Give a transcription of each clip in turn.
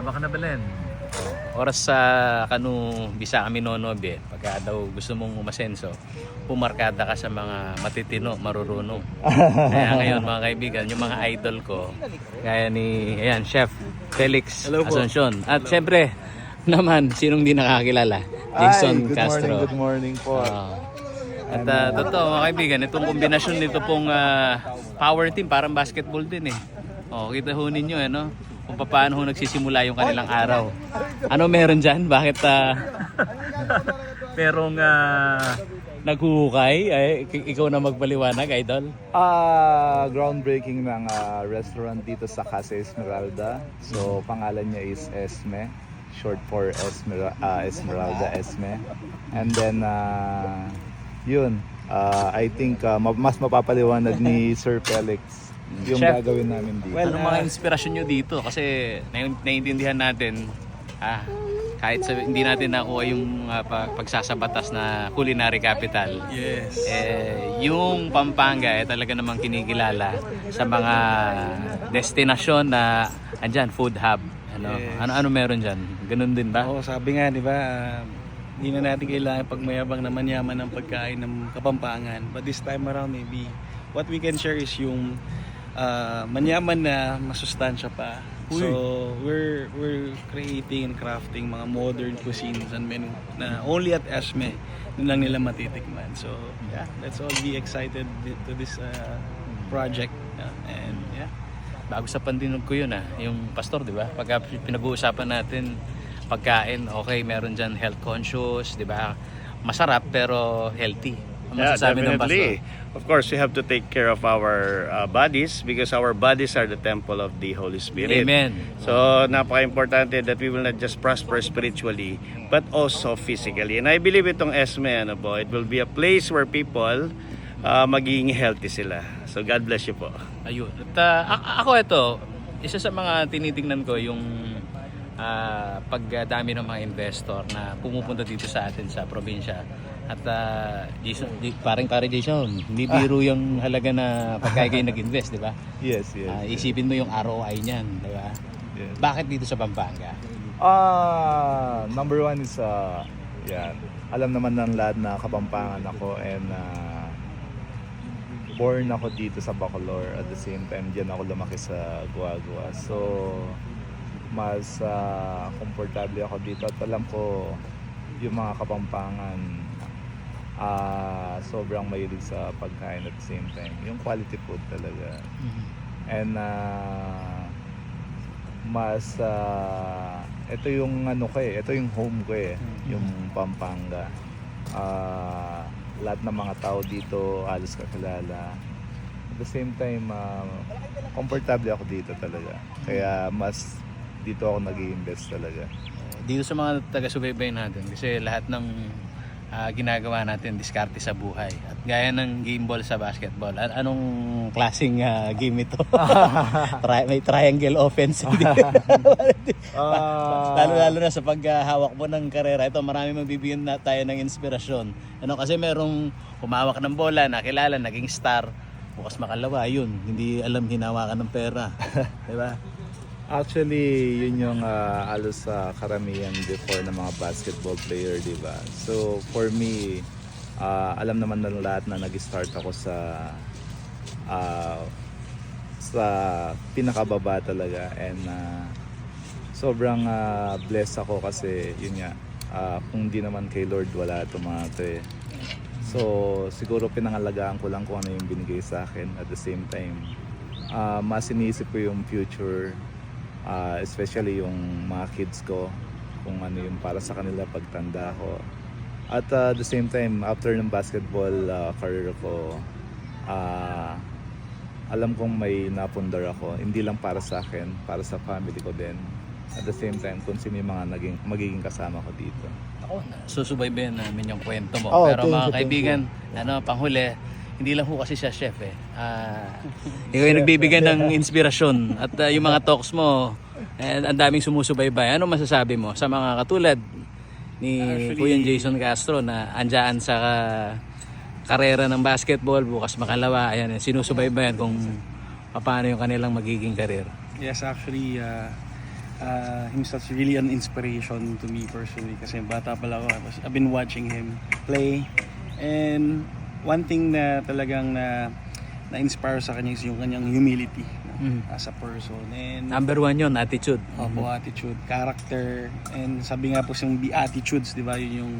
Baka na Belen. Oras sa kanu bisa kami nonobe, pagka daw gusto mong umasenso, pumarkada ka sa mga matitino, marurunong. Kaya ngayon mga kaibigan, yung mga idol ko, gaya ni Chef Felix Asuncion. At syempre naman, sinong di nakakilala? Jason Castro. Good morning po. At totoo mga kaibigan, itong kombinasyon nito pong power team, parang basketball din eh. Kita ho ninyo kung paano ho nagsisimula yung kanilang araw. Ano meron dyan? Bakit merong naghuhukay? Ikaw na magpaliwanag, idol? Groundbreaking ng restaurant dito sa Casa Esmeralda. So pangalan niya is Esme, short for Esmeralda Esme. And then yun, I think mas mapapaliwanag ni Sir Felix yung Chef, gagawin namin dito. Anong mga inspirasyon nyo dito? Kasi naiintindihan natin, kahit hindi natin nakuha yung pagsasabatas na culinary capital. Yes. Yung Pampanga talaga namang kinikilala sa mga destinasyon na andyan, food hub. Yes. Ano meron dyan? Ganun din ba? Oo, sabi nga, di ba, hindi na natin kailangan pagmayabang na manyaman ng pagkain ng Kapampangan. But this time around, maybe, what we can share is yung manyaman na masustansya pa. Uy. So, we're creating and crafting mga modern cuisines and menu na only at Esme lang nila matitikman. So, yeah, let's all be excited to this project. And yeah. Bago sa pandinog ko yun yung pastor, di ba? Pagka pinag-uusapan natin pagkain, okay, meron dyan health conscious, di ba? Masarap pero healthy. Yeah, definitely. Of course, we have to take care of our bodies because our bodies are the temple of the Holy Spirit. Amen. So, napaka-importante that we will not just prosper spiritually, but also physically. And I believe itong Esme, it will be a place where people magiging healthy sila. So, God bless you po. Ayun. At ako isa sa mga tinitingnan ko yung pagdami ng mga investor na pumupunta dito sa atin sa probinsya. At Jason, pare Jason, hindi biro yung halaga na pagka kayo nag-invest, di ba? Yes. Isipin mo yung ROI niyan, di ba? Yes. Bakit dito sa Pampanga? Number one is yan. Alam naman ng lahat na Kapampangan ako and born ako dito sa Bacolor. At the same time, diyan ako lumaki sa Guagua. So, mas komportable ako dito at alam ko yung mga Kapampangan sobrang mahilig sa pagkain at the same time. Yung quality food talaga. And mas ito yung ito yung home ko yung Pampanga. Lahat ng mga tao dito halos kakilala. At the same time komportable ako dito talaga. Kaya mas dito ako nag-i-invest talaga. Dito sa mga taga-subaybay natin kasi lahat ng ginagawa natin diskarte sa buhay. At gaya ng game ball sa basketball. Anong klaseng game ito? May triangle offense. Lalo na sa paghahawak mo ng karera. Ito, marami magbibigyan na tayo ng inspirasyon. Kasi merong humawak ng bola, nakilala, naging star. Bukas makalawa, yun. Hindi alam hinawakan ng pera. Diba? Actually, yun yung alos sa karamihan before ng mga basketball player, di ba? So, for me, alam naman ng lahat na nag-start ako sa pinakababa talaga and sobrang blessed ako kasi yun nga, kung di naman kay Lord wala ito mga ito eh. So, siguro pinangalagaan ko lang kung ano yung binigay sa akin at the same time. Mas iniisip ko yung future. Especially yung mga kids ko, kung ano yung para sa kanila pagtanda ko. At the same time, after ng basketball career ko, alam kong may napundar ako, hindi lang para sa akin, para sa family ko din. At the same time, kung sino yung mga magiging kasama ko dito. Ako, susubaybayan namin yung kwento mo. Oh, Pero thank mga you, kaibigan, panghuli, hindi lang ho kasi siya chef ikaw yung nagbibigay ng inspirasyon at yung mga talks mo ang daming sumusubaybay. Ano masasabi mo sa mga katulad ni Kuya Jason Castro na andyan sa karera ng basketball, bukas makalawa, ayan, sinusubaybayan kung paano yung kanilang magiging karir? Yes, actually, himself really an inspiration to me personally kasi bata pala ako. I've been watching him play, and one thing na talagang na-inspire sa kanya is yung kanyang humility, no, as a person. And Number 1 yun, attitude. opo, attitude, character, and sabi nga po siyang beatitudes, di ba? Yun yung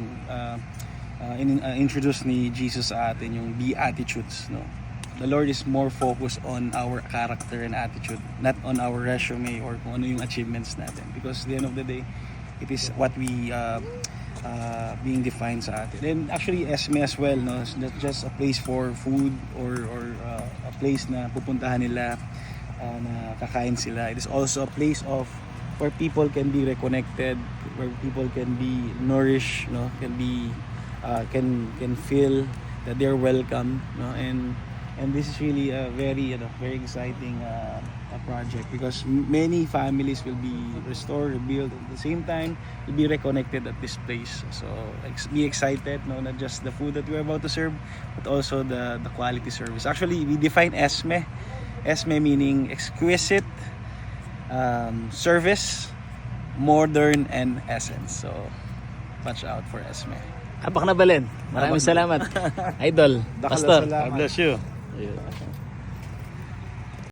introduce ni Jesus sa atin, yung beatitudes, no? The Lord is more focused on our character and attitude, not on our resume or kung ano yung achievements natin. Because at the end of the day, it is what we being defined sa atin. And actually, Esme as well, no? It's not just a place for food or a place na pupuntahan nila, na kakain sila. It is also a place of where people can be reconnected, where people can be nourished, no? Can be can feel that they're welcome, no? And this is really a very exciting project because many families will be restored, rebuilt at the same time, will be reconnected at this place. So be excited, no, not just the food that we're about to serve, but also the quality service. Actually, we define ESME. ESME meaning exquisite, service, modern, and essence. So watch out for ESME. Abak na Balen. Maraming salamat. Idol, Pastor. Salamat. God bless you. Ayun.